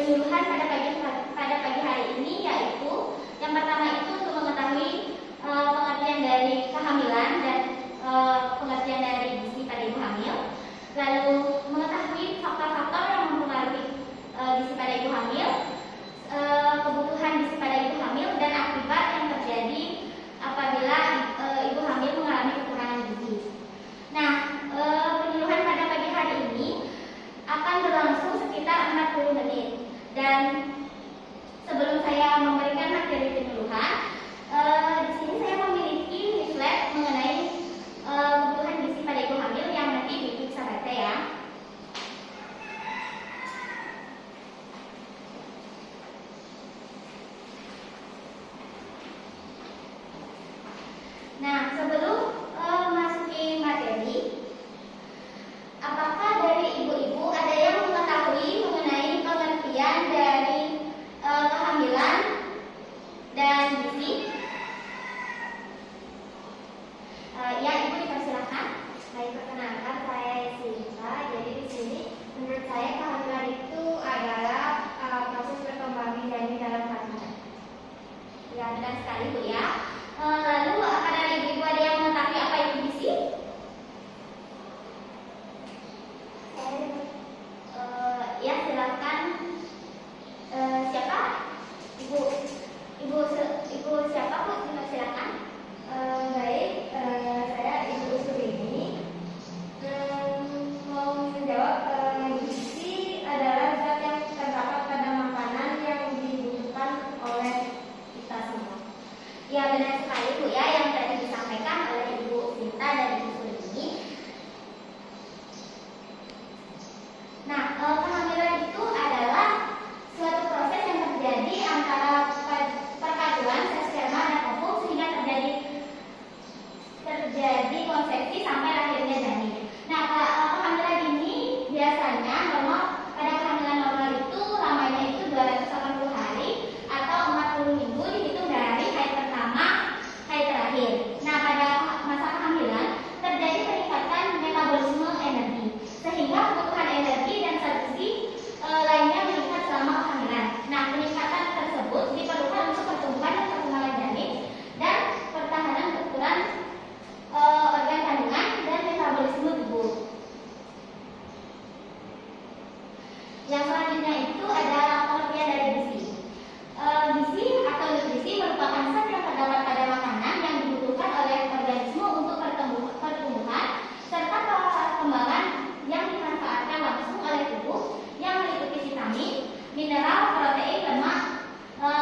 penyuluhan pada pagi hari ini yaitu yang pertama itu untuk mengetahui pengertian dari kehamilan dan pengertian dari gizi pada ibu hamil, lalu mengetahui faktor-faktor yang mempengaruhi gizi pada ibu hamil, kebutuhan gizi pada ibu hamil, dan akibat yang terjadi apabila ibu hamil mengalami kekurangan gizi. Nah, penyuluhan pada pagi hari ini akan berlangsung sekitar 40 menit. Dan sebelum saya memberikan materi penyuluhan, di sini saya memiliki leaflet mengenai kebutuhan gizi pada ibu hamil yang nanti Ibu bisa baca ya. Nah, sebelum masukin materi, apakah dari ibu-ibu ada yang mengetahui mengenai pengertian dari kehamilan dan gizi? Ya, Ibu dipersilakan. Baik, perkenalkan saya Sinta. Jadi di sini menurut saya kehamilan itu adalah proses perkembangan janin dalam kandungan. Ya, benar sekali Bu ya. Lalu apakah dari ibu-ibu ada yang mengetahui apa itu gizi? Ya, silakan. Siapa? Ibu siapa Bu? Silakan. Baik, saya Ibu Surini. Mau menjawab, gizi adalah zat yang terdapat pada makanan yang dibutuhkan oleh kita semua. Ya, benar sekali Bu ya, yang tadi disampaikan oleh Ibu Sinta dan Ibu Surini. Nah, kehamilan itu adalah suatu proses yang terjadi antara perpaduan sel sperma dan ovum sehingga terjadi konsepsi sampai lahirnya janin. Nah, kehamilan ini biasanya pada kehamilan normal itu lamanya itu 280 hari atau 40 minggu dihitung dari hari pertama hari terakhir. Nah, pada masa kehamilan terjadi peningkatan metabolisme energi sehingga kebutuhan energi dan zat gizi lainnya meningkat selama kehamilan. Nah, peningkatan tersebut diperlukan untuk pertumbuhan dan perkembangan janin dan pertahanan ukuran organ kandungan dan metabolisme tubuh. Yang selanjutnya itu adalah pengertian dari gizi. Gizi atau nutrisi merupakan zat yang terdapat pada makanan yang dibutuhkan oleh organisme untuk pertumbuhan serta perkembangan yang dimanfaatkan langsung oleh tubuh yang meliputi vitamin, mineral, protein, lemak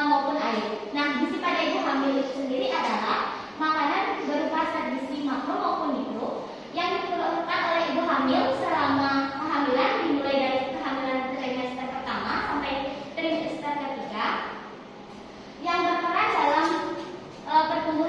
maupun air. Nah, gizi pada ibu hamil itu sendiri adalah makanan berupa zat gizi makro maupun mikro yang diperlukan oleh ibu hamil selama kehamilan, dimulai dari kehamilan trimester pertama sampai trimester ketiga, yang berperan dalam pertumbuhan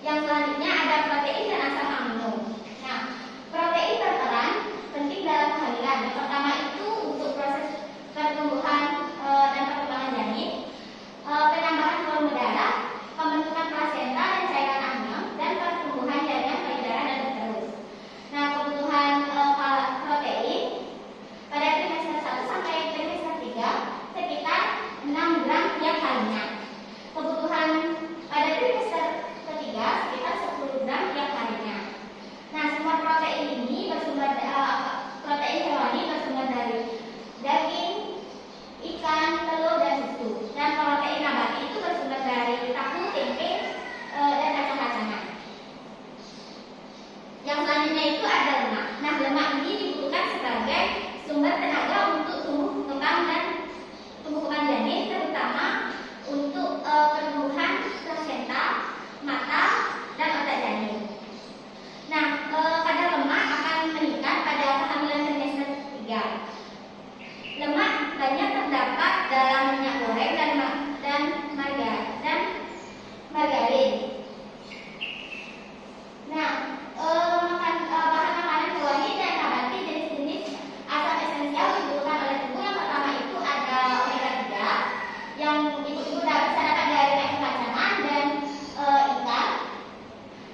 Yang selanjutnya ada protein dan asam amino. Nah, protein berperan penting dalam kehamilan. Yang pertama itu untuk proses pertumbuhan dan perkembangan janin, penambahan volume darah, pembentukan plasenta dan cairan amnion, dan pertumbuhan jaringan payudara dan uterus. Nah, kebutuhan protein pada trimester 1 sampai trimester 3 sekitar 6 gram tiap harinya. Kebutuhan pada trimester ketiga sekitar 10 gram tiap harinya. Nah, sumber protein ini bersumber protein hewani bersumber dari daging, ikan, telur, dan susu. Dan protein nabati itu bersumber dari tahu, tempe, dan kacang-kacangan. Yang selanjutnya itu ada lemak. Nah, lemak ini dibutuhkan sebagai sumber tenaga untuk tumbuh kembang janin, terutama untuk pertumbuhan plasenta, mata, dan otak janin. Nah, kadar lemak akan meningkat pada kehamilan trimester 3. Lemak banyak terdapat dalam minyak goreng dan margarin. Nah, bahan makanan hewani dan nabati jenis-jenis asam esensial dibutuhkan oleh tubuh. Yang pertama itu ada omega 3 yang ibu-ibu bisa dapat dari kacang-kacangan dan ikan.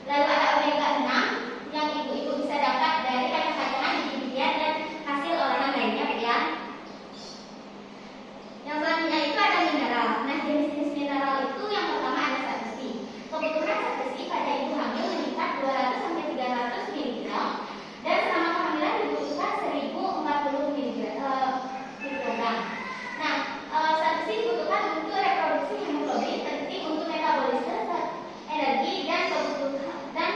Lalu ada omega 6 yang ibu-ibu bisa dapat dari kacang-kacangan, biji-bijian, dan hasil olahan lainnya ya. Yang selanjutnya itu ada mineral. Nah, jenis-jenis mineral itu yang pertama ada zat besi. Kebutuhan zat besi pada ibu hamil meningkat 200 sampai 300 mg dan selama kehamilan dibutuhkan 1040 mg. Nah, zat besi dibutuhkan untuk reproduksi hemoglobin, penting untuk metabolisme energi dan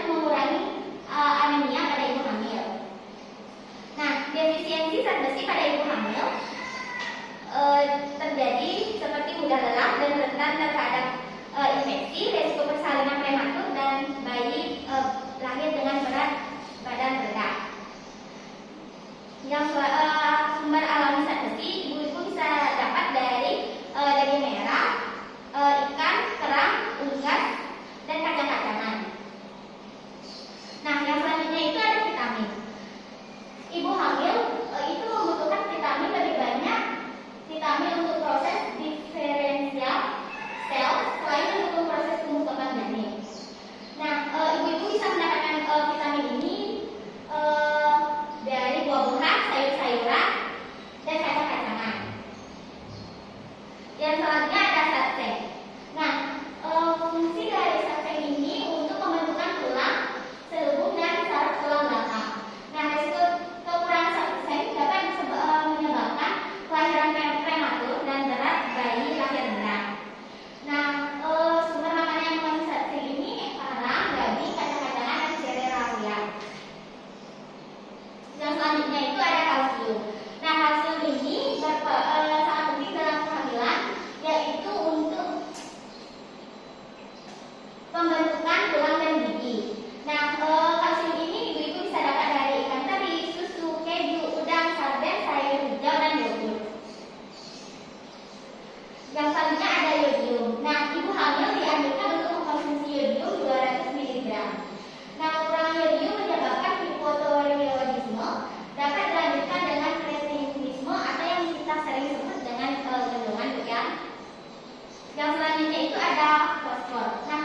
mengurangi anemia pada ibu hamil. Nah, defisiensi zat besi pada ibu hamil terjadi seperti mudah lelah dan rentan terhadap infeksi, risiko persalinan prematur, dan bayi lahir dengan berat badan rendah. Yang sumber alami zat besi ibu-ibu bisa dapat dari daging merah, ikan, kerang, unggas, dan kacang-kacangan. Nah, yang selanjutnya itu ada vitamin. Ibu hamil itu membutuhkan vitamin lebih banyak. Vitamin untuk proses diferensial sel selain mendukung proses tumbuh kembang janin. Nah, ibu-ibu bisa mendapatkan vitamin ini dari buah-buahan, sayur-sayuran, dan kacang-kacangan. Yang selanjutnya ada zat seng. Nah, fungsi dari zat seng ini untuk pembentukan tulang selubung dan saraf tulang belakang. Nah, risiko kekurangan zat seng dapat menyebabkan kelahiran prematur dan berat bayi lahir rendah. Nah, sumber makanan yang mengandung zat seng ini kerang, daging, kacang-kacangan, dan cerealia. Yang selanjutnya itu ada kalsium. Nah, kalsium ini sangat penting dalam kehamilan, yaitu untuk pembentukan tulang dan gigi. Nah, kalsium ini ibu-ibu bisa dapat dari ikan teri, susu, keju, udang, sarden, sayur hijau, dan yogurt. Yang selanjutnya ada yodium. Nah, ibu hamil dianjurkan untuk mengkonsumsi yodium 200 mg. Nah, kekurangan yodium menyebabkan hipotiroidisme, dapat dilanjutkan dengan kretinisme atau yang kita sering sebut dengan gendongan ya. Yang selanjutnya itu ada fosfor. Nah,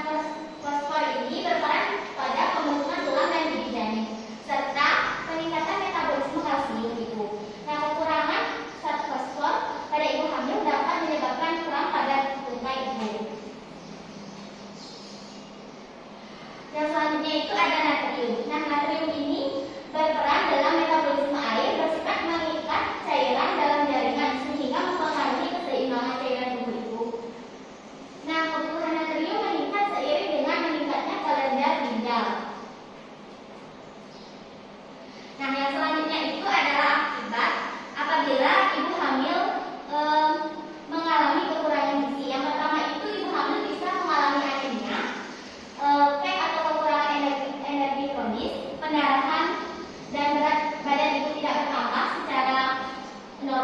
fosfor ini berperan pada pembentukan tulang dan gigi janin serta peningkatan metabolisme kalsium itu. Nah, kekurangan zat fosfor pada ibu hamil dapat menyebabkan kurang pada tungkai ibu. Yang selanjutnya itu ada natrium. Nah, natrium ini berperan dalam metabolisme air, bersifat mengikat cairan dalam jaringan sehingga mempengaruhi keseimbangan cairan tubuh ibu. Nah, kebutuhan natrium meningkat seiring dengan meningkatnya kadar ginjal. Nah, yang selanjutnya itu adalah akibat apabila ibu hamil mengalami kekurangan gizi. Yang pertama itu ibu hamil bisa mengalami anemia, PEG atau kekurangan energi kronis, pendarahan, dan berat badan ibu tidak bertambah secara normal.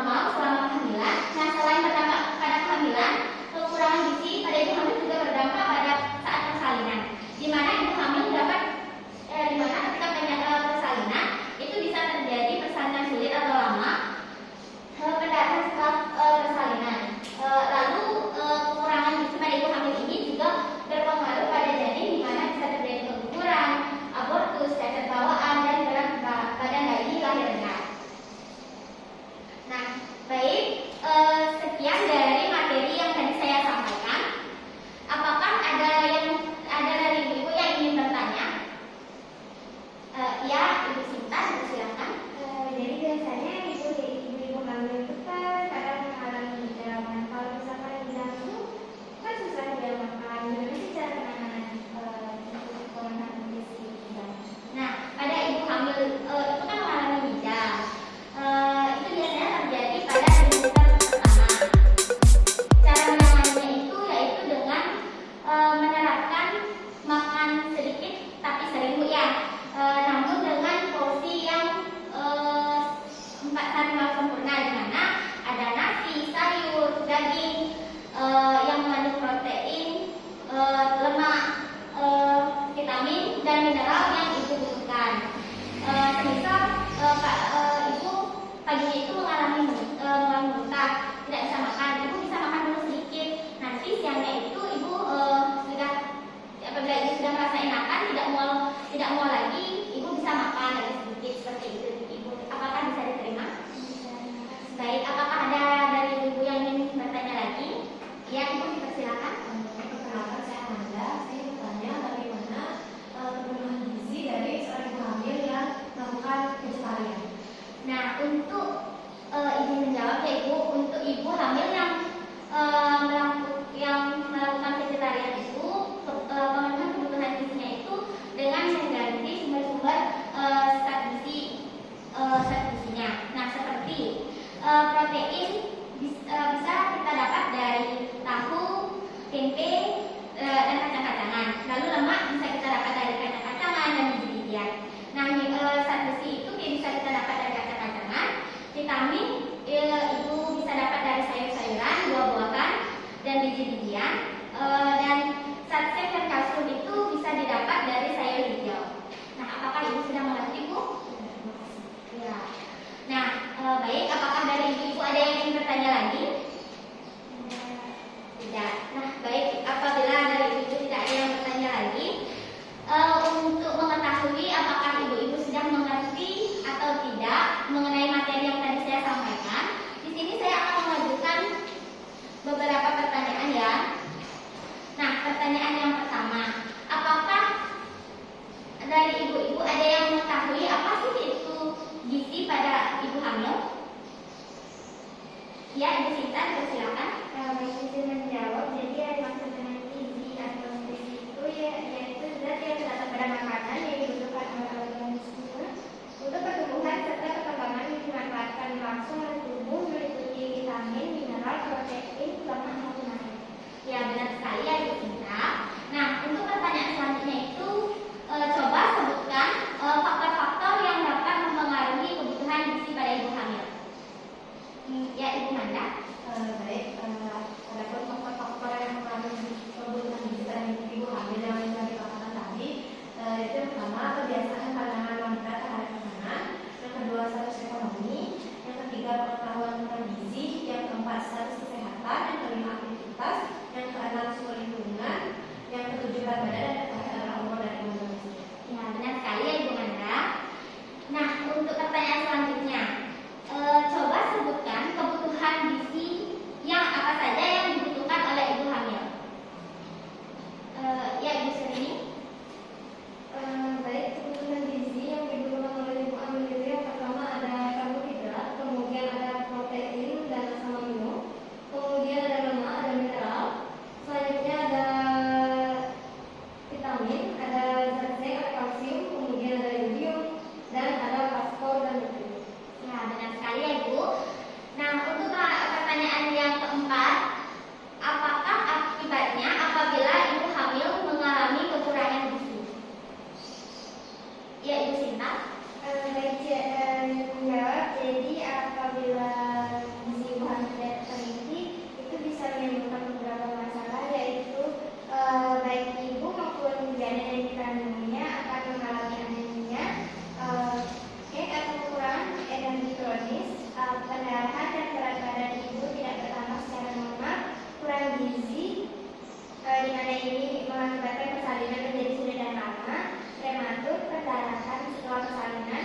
kesehatan setelah persalinan,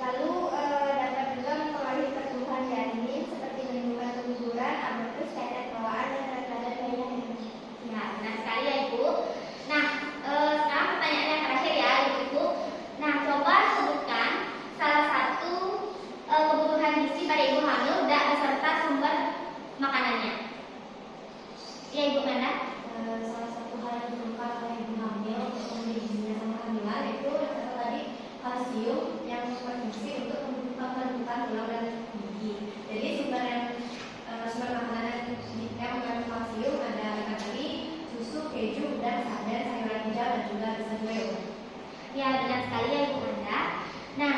lalu dapat juga mempengaruhi pertumbuhan janin seperti menimbulkan keguguran, abortus, cacat bawaan, dan berat badan bayi yang hidup. Ya, benar sekali ya Ibu. Nah, sekarang pertanyaan yang terakhir ya Ibu. Nah, coba sebutkan salah satu kebutuhan gizi pada ibu hamil dan beserta sumber makanannya. Ya Ibu Manda. Salah satu hal yang diperlukan oleh ibu hamil untuk memenuhi gizinya sama kehamilan itu yang satu tadi kalsium yang berfungsi untuk pembentukan tulang dan gigi. Jadi sumber makanan yang mengandung kalsium ada ikan teri, susu, keju, dan sayuran hijau dan juga bisa juga yogurt. Ya, benar sekali ya Ibu Manda. Nah,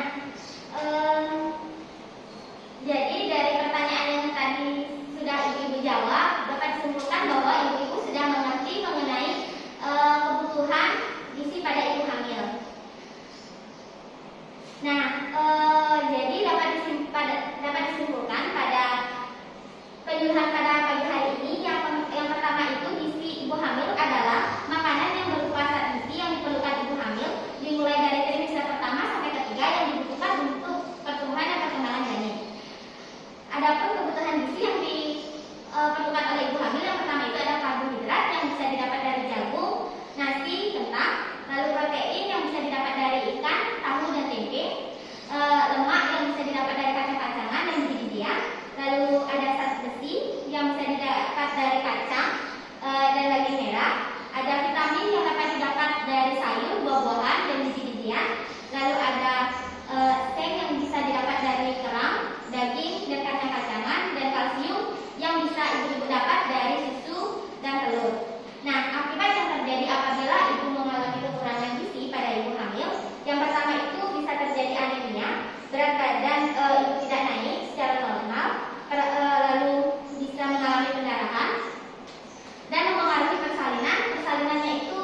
jadi dari pertanyaan yang tadi sudah Ibu jawab, dapat disimpulkan bahwa Ibu sudah mengerti mengenai kebutuhan gizi pada ibu hamil. Nah, jadi dapat disimpulkan pada penyuluhan pada pagi hari ini yang pertama itu gizi ibu hamil adalah makanan yang berupa zat gizi yang diperlukan ibu hamil dimulai dari trimester pertama sampai ketiga yang dibutuhkan untuk pertumbuhan dan perkembangan janin. Adapun kebutuhan gizi yang diperlukan oleh ibu hamil yang pertama itu ada karbohidrat yang bisa didapat dari jagung, nasi, kentang, lalu protein yang bisa didapat dari ikan, tahu dan tempe, lemak yang bisa didapat dari kacang-kacangan dan biji-bijian, lalu ada zat besi yang bisa didapat dari kacang dan daging merah, ada vitamin yang dapat didapat dari sayur, buah-buahan dan biji-bijian, lalu ada seng yang bisa didapat dari kerang, daging dan kacang-kacangan, dan kalsium yang bisa ibu dapat dari susu dan telur. Nah, akibat yang terjadi apabila ibu mengalami kekurangan gizi pada ibu hamil, yang pertama itu bisa terjadi anemia, berat badan ibu tidak naik secara normal, lalu bisa mengalami pendarahan, dan mempengaruhi persalinan. Persalinannya itu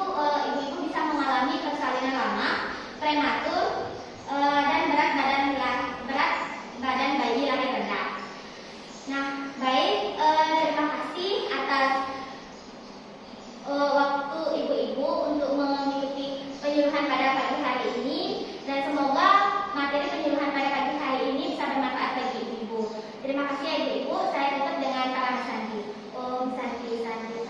ibu-ibu bisa mengalami persalinan lama, prematur, dan berat badan bayi lahir rendah. Nah, baik, terima kasih atas waktu ibu-ibu untuk mengikuti penyuluhan pada pagi hari ini, dan semoga materi penyuluhan pada pagi hari ini bisa bermanfaat bagi ibu-ibu. Terima kasih ya ibu-ibu. Saya tutup dengan kalimat Santi. Om Santi Santi.